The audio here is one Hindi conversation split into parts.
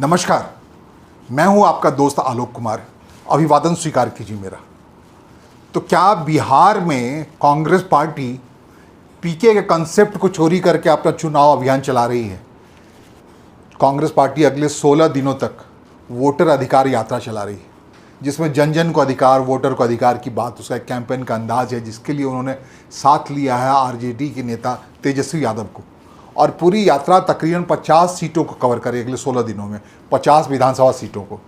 नमस्कार, मैं हूं आपका दोस्त आलोक कुमार। अभिवादन स्वीकार कीजिए मेरा। तो क्या बिहार में कांग्रेस पार्टी पीके के कंसेप्ट को चोरी करके अपना चुनाव अभियान चला रही है? कांग्रेस पार्टी अगले 16 दिनों तक वोटर अधिकार यात्रा चला रही है, जिसमें जन जन को अधिकार, वोटर को अधिकार की बात, उसका एक कैंपेन का अंदाज है, जिसके लिए उन्होंने साथ लिया है आरजेडी के नेता तेजस्वी यादव को। और पूरी यात्रा तकरीबन 50 सीटों को कवर करे अगले 16 दिनों में, 50 विधानसभा सीटों को।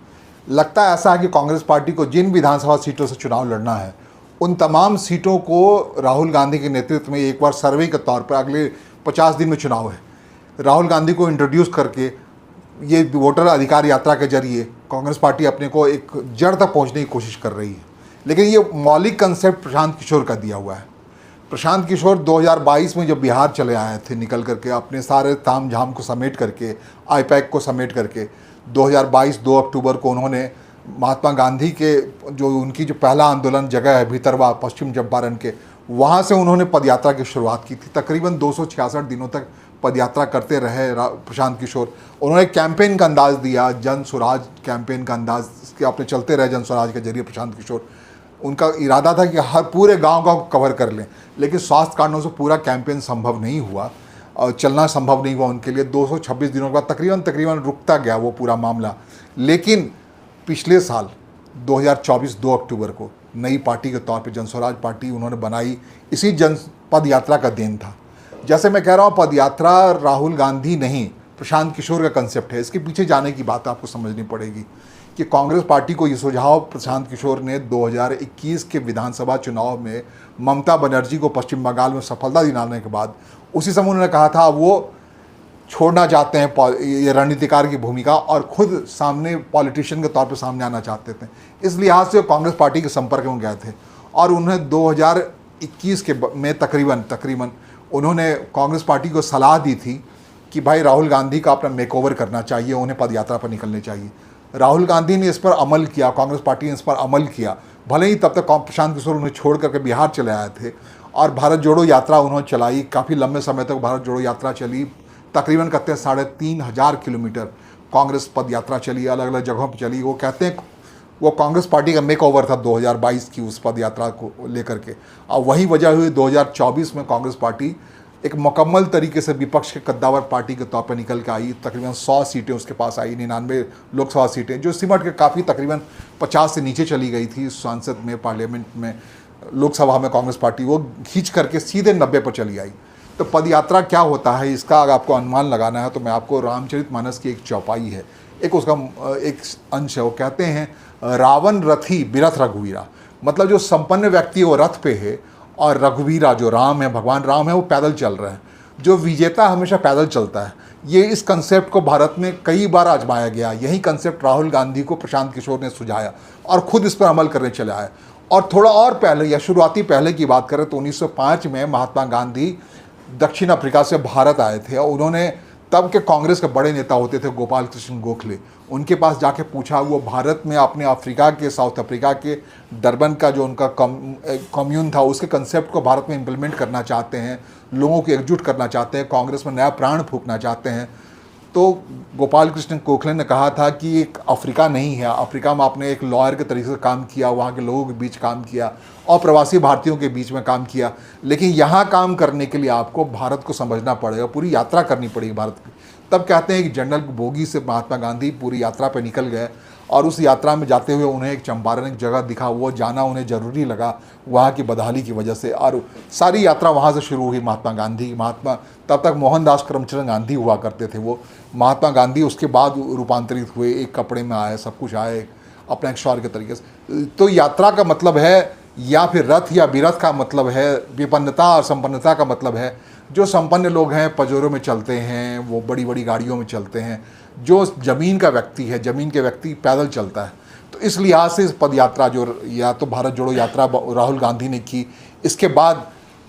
लगता है ऐसा है कि कांग्रेस पार्टी को जिन विधानसभा सीटों से चुनाव लड़ना है, उन तमाम सीटों को राहुल गांधी के नेतृत्व में एक बार सर्वे के तौर पर अगले 50 दिन में चुनाव है, राहुल गांधी को इंट्रोड्यूस करके ये वोटर अधिकार यात्रा के जरिए कांग्रेस पार्टी अपने को एक जड़ तक पहुंचने की कोशिश कर रही है। लेकिन ये मौलिक कंसेप्ट प्रशांत किशोर का दिया हुआ है। प्रशांत किशोर 2022 में जब बिहार चले आए थे, निकल करके अपने सारे ताम झाम को समेट करके, आईपैक को समेट करके 2022 2 अक्टूबर को उन्होंने महात्मा गांधी के जो उनकी जो पहला आंदोलन जगह है भीतरवा पश्चिम चंपारण के, वहाँ से उन्होंने पदयात्रा की शुरुआत की थी। तकरीबन 266 दिनों तक पदयात्रा करते रहे प्रशांत किशोर। उन्होंने कैंपेन का अंदाज़ दिया, जन स्वराज कैंपेन का अंदाज़ के अपने चलते रहे जन स्वराज के जरिए प्रशांत किशोर। उनका इरादा था कि हर पूरे गांव कवर कर लें, लेकिन स्वास्थ्य कारणों से पूरा कैंपेन संभव नहीं हुआ और चलना संभव नहीं हुआ उनके लिए। 226 दिनों के बाद तकरीबन रुकता गया वो पूरा मामला। लेकिन पिछले साल 2024 2 अक्टूबर को नई पार्टी के तौर पे जन स्वराज पार्टी उन्होंने बनाई, इसी जन पद यात्रा का देन था। जैसे मैं कह रहा हूँ, पद यात्रा राहुल गांधी नहीं, प्रशांत किशोर का कंसेप्ट है। इसके पीछे जाने की बात आपको समझनी पड़ेगी कि कांग्रेस पार्टी को ये सुझाव प्रशांत किशोर ने 2021 के विधानसभा चुनाव में ममता बनर्जी को पश्चिम बंगाल में सफलता दिलाने के बाद उसी समय उन्होंने कहा था वो छोड़ना चाहते हैं ये रणनीतिकार की भूमिका और खुद सामने पॉलिटिशियन के तौर पर सामने आना चाहते थे। इस लिहाज से वो कांग्रेस पार्टी के संपर्क में गए थे और उन्हें 2021 के में तकरीबन उन्होंने कांग्रेस पार्टी को सलाह दी थी कि भाई राहुल गांधी का अपना मेकओवर करना चाहिए, उन्हें पदयात्रा पर निकलने चाहिए। राहुल गांधी ने इस पर अमल किया, कांग्रेस पार्टी ने इस पर अमल किया। भले ही तब तक प्रशांत किशोर उन्हें छोड़ करके बिहार चले आए थे और भारत जोड़ो यात्रा उन्होंने चलाई। काफ़ी लंबे समय तक भारत जोड़ो यात्रा चली, तकरीबन कहते हैं 3,500 किलोमीटर कांग्रेस पद यात्रा चली, अलग अलग जगहों पर चली। वो कहते हैं वो कांग्रेस पार्टी का मेक ओवर था 2022 की उस पद यात्रा को लेकर के। और वही वजह हुई 2024 में कांग्रेस पार्टी एक मुकम्मल तरीके से विपक्ष के कद्दावर पार्टी के तौर पर निकल के आई। तकरीबन 100 सीटें उसके पास आई, 99 लोकसभा सीटें, जो सिमट के काफ़ी तकरीबन 50 से नीचे चली गई थी संसद में, पार्लियामेंट में, लोकसभा में कांग्रेस पार्टी वो खींच करके सीधे 90 पर चली आई। तो पदयात्रा क्या होता है, इसका अगर आपको अनुमान लगाना है तो मैं आपको रामचरितमानस की एक चौपाई है, एक उसका एक अंश है। वो कहते हैं रावण रथी बिरथ रघुवीरा, मतलब जो संपन्न व्यक्ति वो रथ पे है और रघुवीरा जो राम है, भगवान राम है, वो पैदल चल रहे हैं। जो विजेता हमेशा पैदल चलता है। ये इस कंसेप्ट को भारत में कई बार आजमाया गया। यही कंसेप्ट राहुल गांधी को प्रशांत किशोर ने सुझाया और ख़ुद इस पर अमल करने चले आए। और थोड़ा और पहले या शुरुआती पहले की बात करें तो 1905 में महात्मा गांधी दक्षिण अफ्रीका से भारत आए थे और उन्होंने तब के कांग्रेस के बड़े नेता होते थे गोपाल कृष्ण गोखले, उनके पास जाके पूछा, वो भारत में अपने अफ्रीका के, साउथ अफ्रीका के डरबन का जो उनका कम्यून था उसके कंसेप्ट को भारत में इम्प्लीमेंट करना चाहते हैं, लोगों को एकजुट करना चाहते हैं, कांग्रेस में नया प्राण फूंकना चाहते हैं। तो गोपाल कृष्ण गोखले ने कहा था कि एक अफ्रीका नहीं है, अफ्रीका में आपने एक लॉयर के तरीके से काम किया, वहाँ के लोगों के बीच काम किया और प्रवासी भारतीयों के बीच में काम किया, लेकिन यहाँ काम करने के लिए आपको भारत को समझना पड़ेगा, पूरी यात्रा करनी पड़ेगी भारत की। तब कहते हैं कि जनरल बोगी से महात्मा गांधी पूरी यात्रा पर निकल गए और उस यात्रा में जाते हुए उन्हें एक चंपारण एक जगह दिखा, वो जाना उन्हें ज़रूरी लगा वहाँ की बदहाली की वजह से, और सारी यात्रा वहाँ से शुरू हुई। महात्मा तब तक मोहनदास करमचंद गांधी हुआ करते थे, वो महात्मा गांधी उसके बाद रूपांतरित हुए, एक कपड़े में आए, सब कुछ आए अपने एक शौर्य के तरीके से। तो यात्रा का मतलब है, या फिर रथ या बिरथ का मतलब है विपन्नता, और संपन्नता का मतलब है जो संपन्न लोग हैं पजोरों में चलते हैं, वो बड़ी बड़ी गाड़ियों में चलते हैं। जो ज़मीन का व्यक्ति है, ज़मीन के व्यक्ति पैदल चलता है। तो इस लिहाज से इस पद यात्रा जो या तो भारत जोड़ो यात्रा राहुल गांधी ने की, इसके बाद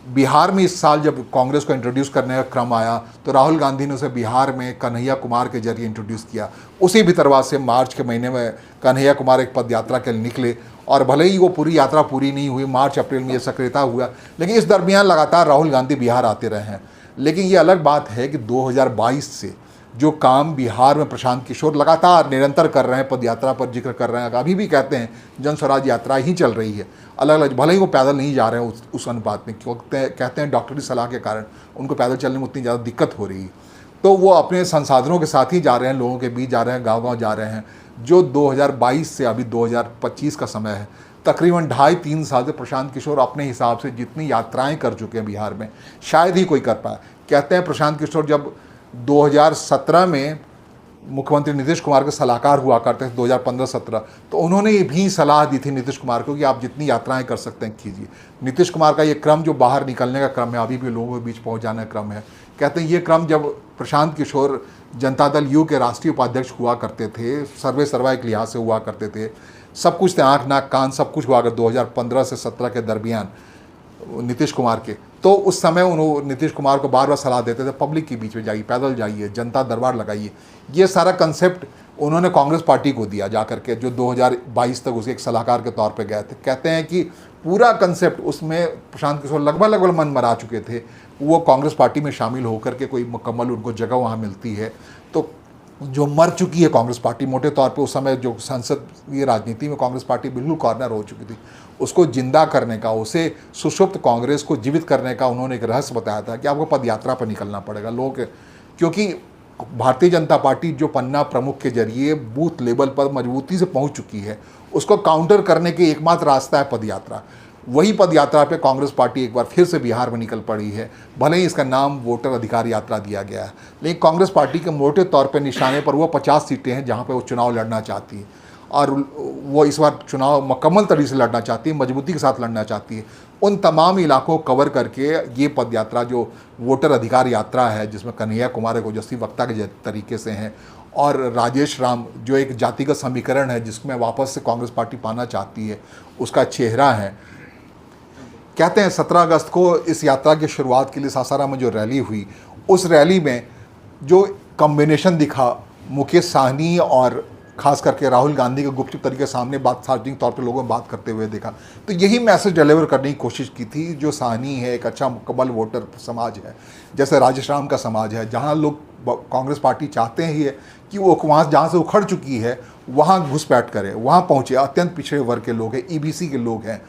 बिहार में इस साल जब कांग्रेस को इंट्रोड्यूस करने का क्रम आया तो राहुल गांधी ने उसे बिहार में कन्हैया कुमार के जरिए इंट्रोड्यूस किया। उसी भितरवा से मार्च के महीने में कन्हैया कुमार एक पद यात्रा के लिए निकले और भले ही वो पूरी यात्रा पूरी नहीं हुई, मार्च अप्रैल में ये सक्रियता हुआ, लेकिन इस दरमियान लगातार राहुल गांधी बिहार आते रहे हैं। लेकिन ये अलग बात है कि 2022 से जो काम बिहार में प्रशांत किशोर लगातार निरंतर कर रहे हैं, पदयात्रा पर जिक्र कर रहे हैं, अभी भी कहते हैं जन स्वराज यात्रा ही चल रही है, अलग अलग, भले ही वो पैदल नहीं जा रहे हैं उस अनुपात में, क्योंकि कहते हैं डॉक्टरी सलाह के कारण उनको पैदल चलने में उतनी ज़्यादा दिक्कत हो रही है, तो वो अपने संसाधनों के साथ ही जा रहे हैं, लोगों के बीच जा रहे हैं, गाँव-गाँव जा रहे हैं। जो 2022 से अभी 2025 का समय है, तकरीबन 2.5-3 साल से प्रशांत किशोर अपने हिसाब से जितनी यात्राएं कर चुके हैं बिहार में, शायद ही कोई कर पाए। कहते हैं प्रशांत किशोर जब 2017 में मुख्यमंत्री नीतीश कुमार के सलाहकार हुआ करते थे, 2015-17, तो उन्होंने ये भी सलाह दी थी नीतीश कुमार को कि आप जितनी यात्राएं कर सकते हैं कीजिए। नीतीश कुमार का ये क्रम जो बाहर निकलने का क्रम है, अभी भी लोगों के बीच पहुंच जाने का क्रम है, कहते हैं ये क्रम जब प्रशांत किशोर जनता दल यू के राष्ट्रीय उपाध्यक्ष हुआ करते थे, सर्वे सर्वा एक लिहाज से हुआ करते थे, सब कुछ थे, आँख नाक कान सब कुछ हुआ कर 2015 से 17 के दरमियान नीतीश कुमार के, तो उस समय उन्होंने नीतीश कुमार को बार बार सलाह देते थे पब्लिक के बीच में जाइए, पैदल जाइए, जनता दरबार लगाइए। ये सारा कंसेप्ट उन्होंने कांग्रेस पार्टी को दिया जा करके, जो 2022 तक उसके एक सलाहकार के तौर पे गए थे। कहते हैं कि पूरा कंसेप्ट उसमें प्रशांत किशोर लगभग मन मरा चुके थे, वो कांग्रेस पार्टी में शामिल होकर के कोई मुकम्मल उनको जगह वहाँ मिलती है, तो जो मर चुकी है कांग्रेस पार्टी मोटे तौर पे, उस समय जो संसदीय राजनीति में कांग्रेस पार्टी बिल्कुल कॉर्नर हो चुकी थी, उसको जिंदा करने का, उसे सुषुप्त कांग्रेस को जीवित करने का उन्होंने एक रहस्य बताया था कि आपको पदयात्रा पर निकलना पड़ेगा लोग, क्योंकि भारतीय जनता पार्टी जो पन्ना प्रमुख के जरिए बूथ लेवल पर मजबूती से पहुंच चुकी है, उसको काउंटर करने के एकमात्र रास्ता है पदयात्रा। वही पदयात्रा पे कांग्रेस पार्टी एक बार फिर से बिहार में निकल पड़ी है, भले ही इसका नाम वोटर अधिकार यात्रा दिया गया है, लेकिन कांग्रेस पार्टी के मोटे तौर पर निशाने पर वो 50 सीटें हैं जहाँ पे वो चुनाव लड़ना चाहती है, और वो इस बार चुनाव मुकम्मल तरीके से लड़ना चाहती है, मजबूती के साथ लड़ना चाहती है। उन तमाम इलाकों को कवर करके ये पदयात्रा जो वोटर अधिकार यात्रा है, जिसमें कन्हैया कुमार एक ओजस्वी वक्ता के तरीके से हैं, और राजेश राम जो एक जातिगत समीकरण है जिसमें वापस से कांग्रेस पार्टी पाना चाहती है, उसका चेहरा है। कहते हैं 17 अगस्त को इस यात्रा की शुरुआत के लिए सासाराम में जो रैली हुई, उस रैली में जो कॉम्बिनेशन दिखा, मुकेश साहनी और खास करके राहुल गांधी के गुपचुप तरीके के सामने बात सार्वजनिक तौर पे लोगों में बात करते हुए देखा, तो यही मैसेज डिलीवर करने की कोशिश की थी। जो साहनी है एक अच्छा मुकम्मल वोटर समाज है, जैसे राजेश राम का समाज है, जहाँ लोग कांग्रेस पार्टी चाहते ही है कि वो वहाँ जहाँ से उखड़ चुकी है वहाँ घुसपैठ करे, वहाँ पहुँचे, अत्यंत पिछड़े वर्ग के लोग हैं, ईबीसी के लोग हैं,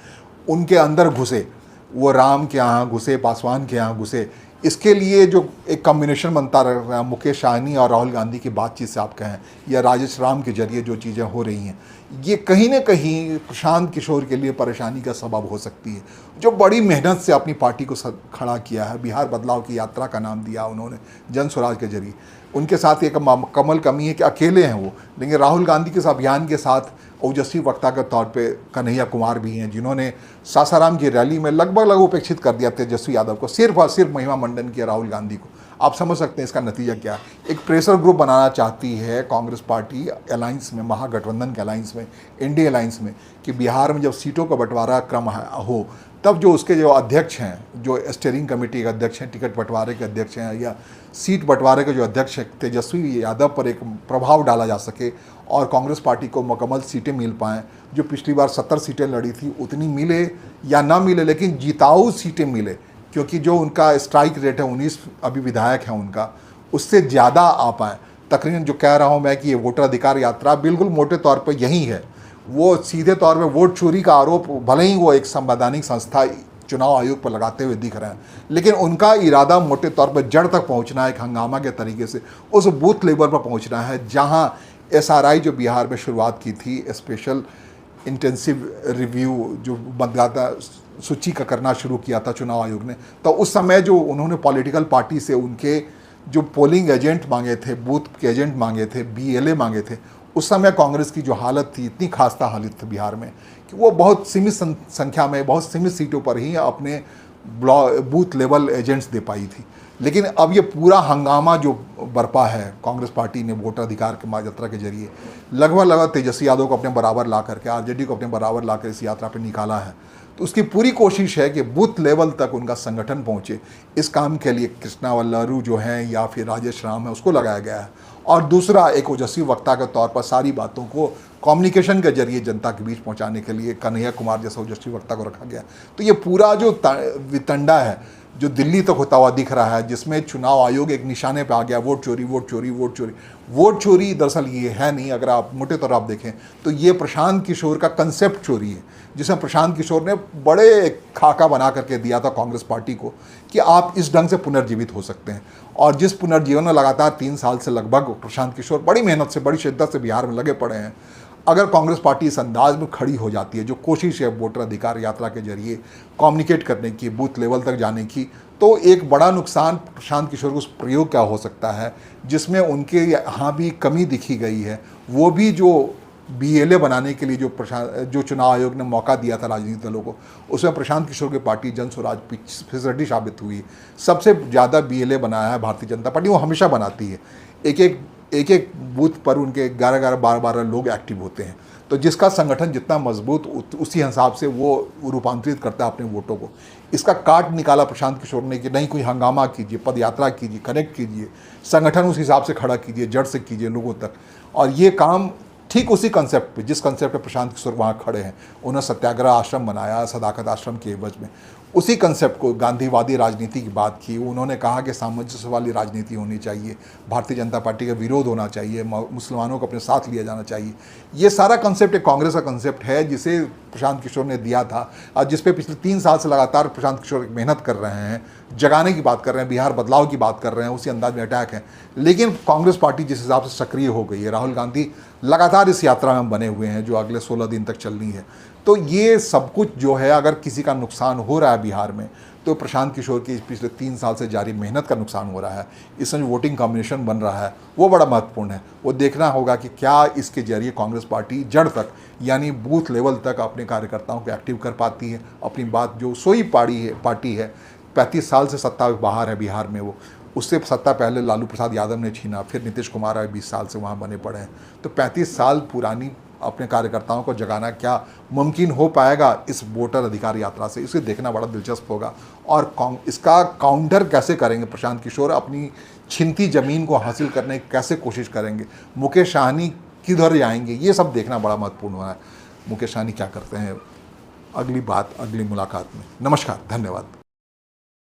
उनके अंदर घुसे, वो राम के यहाँ घुसे, पासवान के यहाँ घुसे। इसके लिए जो एक कॉम्बिनेशन बनता रहा मुकेश साहनी और राहुल गांधी की बातचीत से आप कहें, या राजेश राम के जरिए जो चीज़ें हो रही हैं, ये कहीं ना कहीं प्रशांत किशोर के लिए परेशानी का सबब हो सकती है, जो बड़ी मेहनत से अपनी पार्टी को खड़ा किया है। बिहार बदलाव की यात्रा का नाम दिया उन्होंने जन स्वराज के जरिए। उनके साथ एक कमल कमी है कि अकेले हैं वो, लेकिन राहुल गांधी के अभियान के साथ ओजस्वी वक्ता के तौर पे कन्हैया कुमार भी हैं, जिन्होंने सासाराम की रैली में लगभग उपेक्षित कर दिया तेजस्वी यादव को, सिर्फ और सिर्फ महिमा मंडन किया राहुल गांधी को। आप समझ सकते हैं इसका नतीजा क्या है। एक प्रेशर ग्रुप बनाना चाहती है कांग्रेस पार्टी अलायंस में, महागठबंधन के अलायंस में, इंडिया अलायंस में, कि बिहार में जब सीटों का बंटवारा क्रम हो, तब जो उसके जो अध्यक्ष हैं, जो स्टीयरिंग कमेटी के अध्यक्ष हैं, टिकट बंटवारे के अध्यक्ष हैं, या सीट बंटवारे के जो अध्यक्ष हैं, तेजस्वी यादव पर एक प्रभाव डाला जा सके और कांग्रेस पार्टी को मुकम्मल सीटें मिल पाएँ। जो पिछली बार 70 सीटें लड़ी थी उतनी मिले या ना मिले, लेकिन जिताऊ सीटें मिले, क्योंकि जो उनका स्ट्राइक रेट है 19 अभी विधायक हैं उनका, उससे ज़्यादा आ पाएँ। तकरीबन जो कह रहा हूँ मैं कि ये वोटर अधिकार यात्रा बिल्कुल मोटे तौर पर यही है। वो सीधे तौर पे वोट चोरी का आरोप भले ही वो एक संवैधानिक संस्था चुनाव आयोग पर लगाते हुए दिख रहे हैं, लेकिन उनका इरादा मोटे तौर पर जड़ तक पहुंचना है, एक हंगामा के तरीके से उस बूथ लेवल पर पहुंचना है, जहां एसआरआई जो बिहार में शुरुआत की थी, स्पेशल इंटेंसिव रिव्यू जो मतदाता सूची का करना शुरू किया था चुनाव आयोग ने, तो उस समय जो उन्होंने पॉलिटिकल पार्टी से उनके जो पोलिंग एजेंट मांगे थे, बूथ के एजेंट मांगे थे, BLA मांगे थे, उस समय कांग्रेस की जो हालत थी, इतनी खास्ता हालत थी बिहार में कि वो बहुत सीमित संख्या में, बहुत सीमित सीटों पर ही अपने बूथ लेवल एजेंट्स दे पाई थी। लेकिन अब ये पूरा हंगामा जो बरपा है कांग्रेस पार्टी ने वोटर अधिकार के यात्रा के जरिए, लगभग तेजस्वी यादव को अपने बराबर ला करके, RJD को अपने बराबर ला कर इस यात्रा पर निकाला है, तो उसकी पूरी कोशिश है कि बूथ लेवल तक उनका संगठन पहुंचे। इस काम के लिए कृष्णा वल्लरू जो हैं या फिर राजेश राम है, उसको लगाया गया है, और दूसरा एक ओजस्वी वक्ता के तौर पर सारी बातों को कम्युनिकेशन के जरिए जनता के बीच पहुंचाने के लिए कन्हैया कुमार जैसा ओजस्वी वक्ता को रखा गया। तो ये पूरा जो वितंडा है, जो दिल्ली तक होता हुआ दिख रहा है, जिसमें चुनाव आयोग एक निशाने पे आ गया, वोट चोरी वोट चोरी वोट चोरी। वोट चोरी दरअसल ये है नहीं, अगर आप मोटे तौर आप देखें तो ये प्रशांत किशोर का कंसेप्ट चोरी है, जिसमें प्रशांत किशोर ने बड़े खाका बना करके दिया था कांग्रेस पार्टी को कि आप इस ढंग से पुनर्जीवित हो सकते हैं। और जिस पुनर्जीवन में लगातार 3 साल से लगभग प्रशांत किशोर बड़ी मेहनत से, बड़ी शिद्दत से बिहार में लगे पड़े हैं। अगर कांग्रेस पार्टी इस अंदाज में खड़ी हो जाती है, जो कोशिश है वोटर अधिकार यात्रा के जरिए कम्युनिकेट करने की, बूथ लेवल तक जाने की, तो एक बड़ा नुकसान प्रशांत किशोर को उस प्रयोग क्या हो सकता है जिसमें उनके यहाँ भी कमी दिखी गई है। वो भी जो BLA बनाने के लिए जो चुनाव आयोग ने मौका दिया था राजनीतिक दलों को, उसमें प्रशांत किशोर की पार्टी जन स्वराज फिसड्डी साबित हुई। सबसे ज़्यादा BLA बनाया है भारतीय जनता पार्टी, वो हमेशा बनाती है। एक एक बूथ पर उनके 11-12 लोग एक्टिव होते हैं। तो जिसका संगठन जितना मजबूत, उसी हिसाब से वो रूपांतरित करता है अपने वोटों को। इसका काट निकाला प्रशांत किशोर ने कि नहीं, कोई हंगामा कीजिए, पद यात्रा कीजिए, कनेक्ट कीजिए, संगठन उस हिसाब से खड़ा कीजिए, जड़ से कीजिए लोगों तक। और ये काम ठीक उसी कंसेप्ट पे, जिस कंसेप्ट पे प्रशांत किशोर वहाँ खड़े हैं। उन्होंने सत्याग्रह आश्रम बनाया सदाकत आश्रम के एवज में, उसी कंसेप्ट को, गांधीवादी राजनीति की बात की। उन्होंने कहा कि सामंजस्य वाली राजनीति होनी चाहिए, भारतीय जनता पार्टी का विरोध होना चाहिए, मुसलमानों को अपने साथ लिया जाना चाहिए। ये सारा कंसेप्ट एक कांग्रेस का कंसेप्ट है जिसे प्रशांत किशोर ने दिया था, और जिस पे पिछले 3 साल से लगातार प्रशांत किशोर मेहनत कर रहे हैं, जगाने की बात कर रहे हैं, बिहार बदलाव की बात कर रहे हैं, उसी अंदाज में अटैक है। लेकिन कांग्रेस पार्टी जिस हिसाब से सक्रिय हो गई है, राहुल गांधी लगातार इस यात्रा में बने हुए हैं जो अगले 16 दिन तक चलनी है। तो ये सब कुछ जो है, अगर किसी का नुकसान हो रहा है बिहार में, तो प्रशांत किशोर की पिछले 3 साल से जारी मेहनत का नुकसान हो रहा है। इसमें जो वोटिंग कॉम्बिनेशन बन रहा है वो बड़ा महत्वपूर्ण है। वो देखना होगा कि क्या इसके जरिए कांग्रेस पार्टी जड़ तक, यानी बूथ लेवल तक अपने कार्यकर्ताओं को एक्टिव कर पाती है। अपनी बात, जो सोई पार्टी है 35 साल से सत्ता बाहर है बिहार में, वो उससे सत्ता पहले लालू प्रसाद यादव ने छीना, फिर नीतीश कुमार आए 20 साल से वहाँ बने पड़े हैं। तो 35 साल पुरानी अपने कार्यकर्ताओं को जगाना क्या मुमकिन हो पाएगा इस वोटर अधिकार यात्रा से, इसे देखना बड़ा दिलचस्प होगा। और इसका काउंटर कैसे करेंगे प्रशांत किशोर, अपनी छिनती ज़मीन को हासिल करने की कैसे कोशिश करेंगे, मुकेश सहनी किधर जाएंगे, ये सब देखना बड़ा महत्वपूर्ण होना है। मुकेश सहनी क्या करते हैं, अगली बात अगली मुलाकात में। नमस्कार, धन्यवाद।